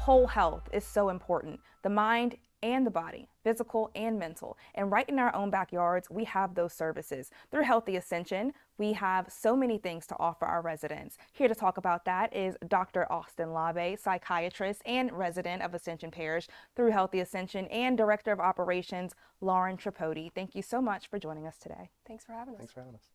Whole health is so important. The mind and the body, physical and mental. And right in our own backyards, we have those services. Through Healthy Ascension, we have so many things to offer our residents. Here to talk about that is Dr. Austin Labe, psychiatrist and resident of Ascension Parish through Healthy Ascension, and Director of Operations, Lauren Tripodi. Thank you so much for joining us today. Thanks for having us. Thanks for having us.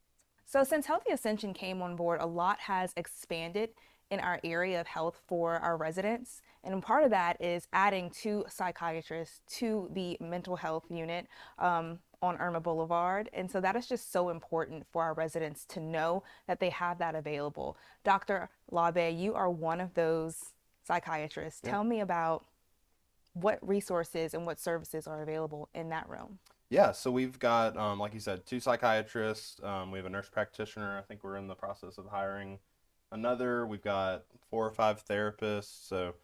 So since Healthy Ascension came on board, a lot has expanded in our area of health for our residents. And part of that is adding 2 psychiatrists to the mental health unit on Irma Boulevard. And so that is just so important for our residents to know that they have that available. Dr. Labe, you are one of those psychiatrists. Yeah. Tell me about what resources and what services are available in that realm. Yeah, so we've got, like you said, 2 psychiatrists. We have a nurse practitioner. I think we're in the process of hiring another. We've got 4 or 5 therapists. So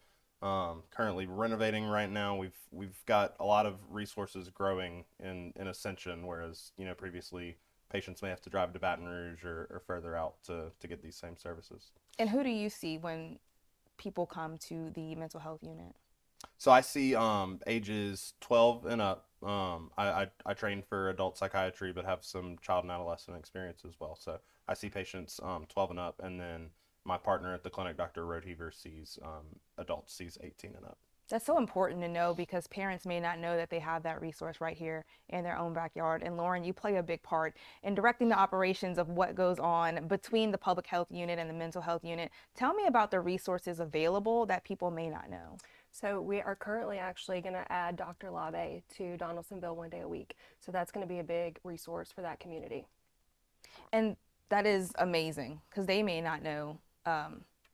currently renovating right now. We've got a lot of resources growing in Ascension, whereas previously patients may have to drive to Baton Rouge or further out to get these same services. And who do you see when people come to the mental health unit? So I see ages 12 and up. I train for adult psychiatry, but have some child and adolescent experience as well. So I see patients 12 and up, and then my partner at the clinic, Dr. Roadheaver, sees adults, sees 18 and up. That's so important to know because parents may not know that they have that resource right here in their own backyard. And Lauren, you play a big part in directing the operations of what goes on between the public health unit and the mental health unit. Tell me about the resources available that people may not know. So we are currently actually going to add Dr. Labe to Donaldsonville 1 day a week. So that's going to be a big resource for that community. And that is amazing because they may not know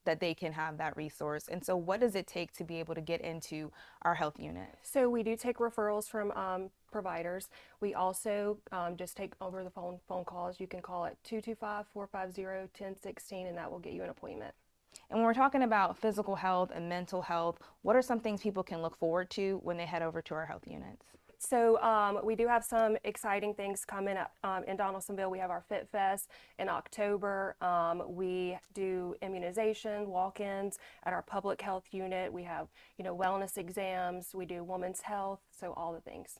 that they can have that resource. And so what does it take to be able to get into our health unit? So we do take referrals from providers. We also just take over the phone calls. You can call it 225-450-1016 and that will get you an appointment. And when we're talking about physical health and mental health, what are some things people can look forward to when they head over to our health units? So we do have some exciting things coming up in Donaldsonville. We have our Fit Fest in October. We do immunization, walk-ins at our public health unit. We have, wellness exams. We do women's health, so all the things.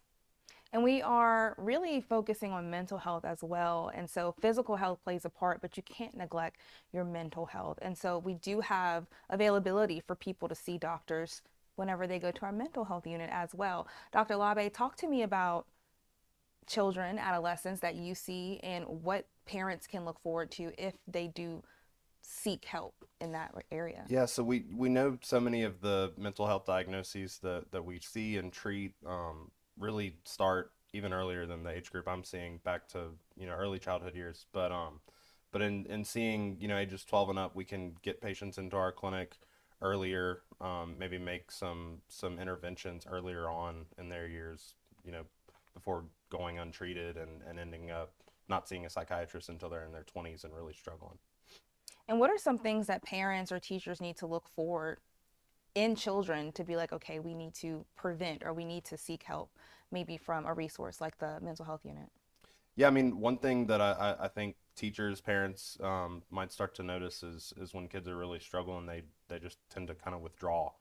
And we are really focusing on mental health as well. And so physical health plays a part, but you can't neglect your mental health. And so we do have availability for people to see doctors whenever they go to our mental health unit as well. Dr. Labe, talk to me about children, adolescents that you see and what parents can look forward to if they do seek help in that area. Yeah, so we know so many of the mental health diagnoses that we see and treat really start even earlier than the age group I'm seeing, back to early childhood years. But in seeing ages 12 and up, we can get patients into our clinic earlier, maybe make some interventions earlier on in their years, before going untreated and ending up not seeing a psychiatrist until they're in their 20s and really struggling. And what are some things that parents or teachers need to look for in children to be like, okay, we need to prevent or we need to seek help maybe from a resource like the mental health unit? Yeah, I mean, one thing that I think teachers, parents might start to notice is when kids are really struggling, they just tend to kind of withdraw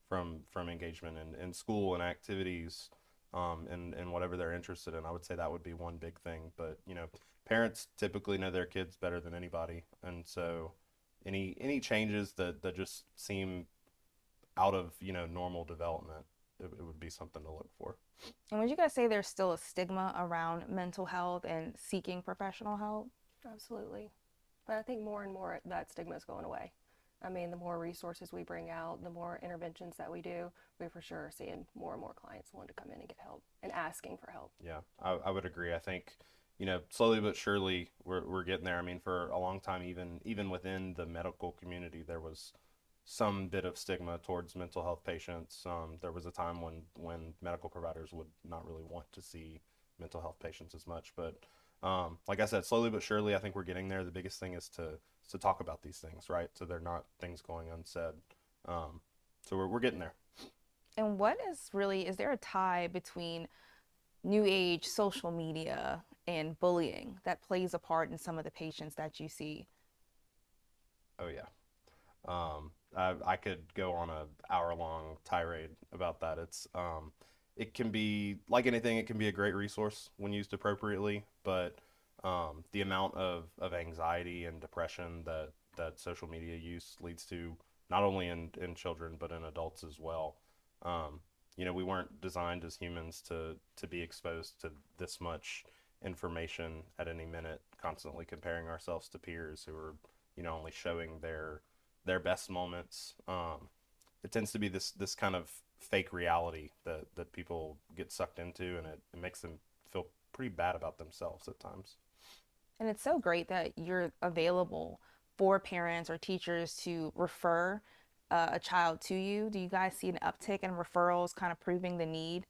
from engagement in school and activities and whatever they're interested in. I would say that would be one big thing. But, parents typically know their kids better than anybody. And so any changes that just seem out of, normal development, it would be something to look for. And would you guys say there's still a stigma around mental health and seeking professional help? Absolutely. But I think more and more that stigma is going away. I mean, the more resources we bring out, the more interventions that we do, we for sure are seeing more and more clients wanting to come in and get help and asking for help. Yeah, I would agree. I think, slowly but surely we're getting there. I mean, for a long time, even within the medical community, there was some bit of stigma towards mental health patients. There was a time when medical providers would not really want to see mental health patients as much. But like I said, slowly but surely, I think we're getting there. The biggest thing is to talk about these things, right? So they're not things going unsaid. So we're getting there. And is there a tie between new age social media and bullying that plays a part in some of the patients that you see? Oh, yeah. I could go on a hour-long tirade about that. It can be like anything, it can be a great resource when used appropriately, but the amount of anxiety and depression that social media use leads to, not only in children but in adults as well. Um, we weren't designed as humans to be exposed to this much information at any minute, constantly comparing ourselves to peers who are, only showing their best moments. It tends to be this kind of fake reality that people get sucked into, and it makes them feel pretty bad about themselves at times. And it's so great that you're available for parents or teachers to refer a child to you. Do you guys see an uptick in referrals, kind of proving the need?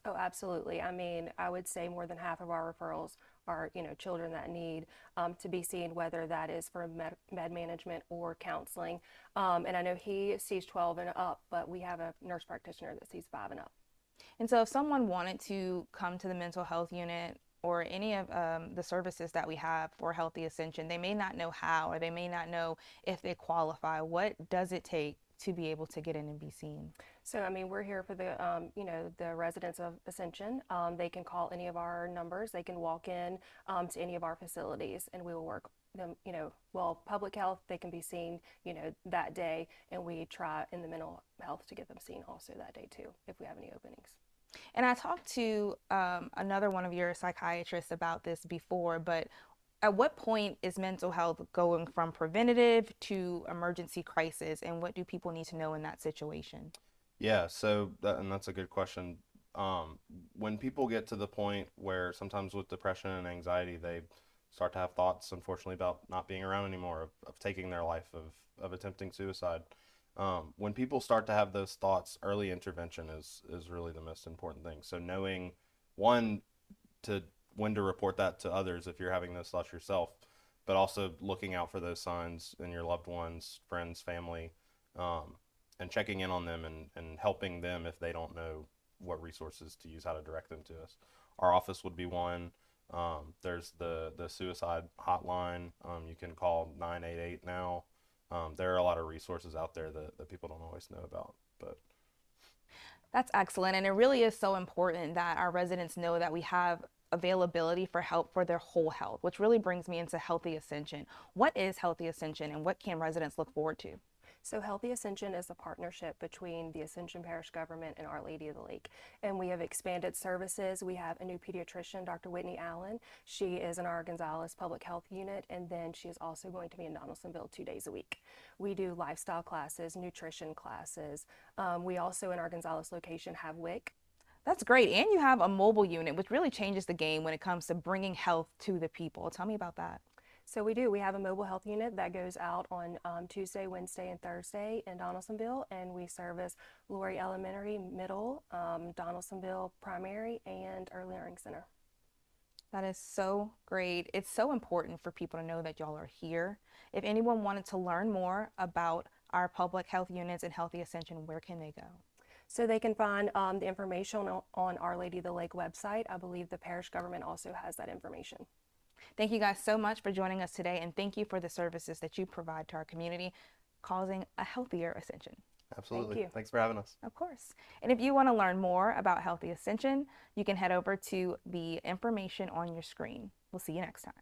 Oh, absolutely. I mean, I would say more than half of our referrals are, children that need to be seen, whether that is for med management or counseling. And I know he sees 12 and up, but we have a nurse practitioner that sees 5 and up. And so, if someone wanted to come to the mental health unit or any of the services that we have for Healthy Ascension, they may not know how, or they may not know if they qualify. What does it take to be able to get in and be seen? So, I mean, we're here for the residents of Ascension. They can call any of our numbers. They can walk in to any of our facilities, and we will work them. Well, public health, they can be seen, that day, and we try in the mental health to get them seen also that day too, if we have any openings. And I talked to another one of your psychiatrists about this before, but at what point is mental health going from preventative to emergency crisis, and what do people need to know in that situation? Yeah, and that's a good question. When people get to the point where sometimes with depression and anxiety, they start to have thoughts, unfortunately, about not being around anymore, of taking their life, of attempting suicide. When people start to have those thoughts, early intervention is really the most important thing. So knowing, one, to when to report that to others if you're having those thoughts yourself, but also looking out for those signs in your loved ones, friends, family, um, and checking in on them and helping them if they don't know what resources to use, how to direct them to us. Our office would be one. There's the suicide hotline. You can call 988 now. There are a lot of resources out there that people don't always know about, but That's excellent. And it really is so important that our residents know that we have availability for help for their whole health, which really brings me into Healthy Ascension. What is Healthy Ascension, and what can residents look forward to? So, Healthy Ascension is a partnership between the Ascension Parish government and Our Lady of the Lake. And we have expanded services. We have a new pediatrician, Dr. Whitney Allen. She is in our Gonzales Public Health Unit, and then she is also going to be in Donaldsonville 2 days a week. We do lifestyle classes, nutrition classes. We also, in our Gonzales location, have WIC. That's great. And you have a mobile unit, which really changes the game when it comes to bringing health to the people. Tell me about that. So we do. We have a mobile health unit that goes out on Tuesday, Wednesday, and Thursday in Donaldsonville, and we service Lori Elementary, Middle, Donaldsonville Primary, and Early Learning Center. That is so great. It's so important for people to know that y'all are here. If anyone wanted to learn more about our public health units and Healthy Ascension, where can they go? So they can find the information on Our Lady of the Lake website. I believe the parish government also has that information. Thank you guys so much for joining us today, and thank you for the services that you provide to our community, causing a healthier Ascension. absolutely. Thank you. Thanks for having us. Of course. And if you want to learn more about Healthy Ascension, you can head over to the information on your screen. We'll see you next time.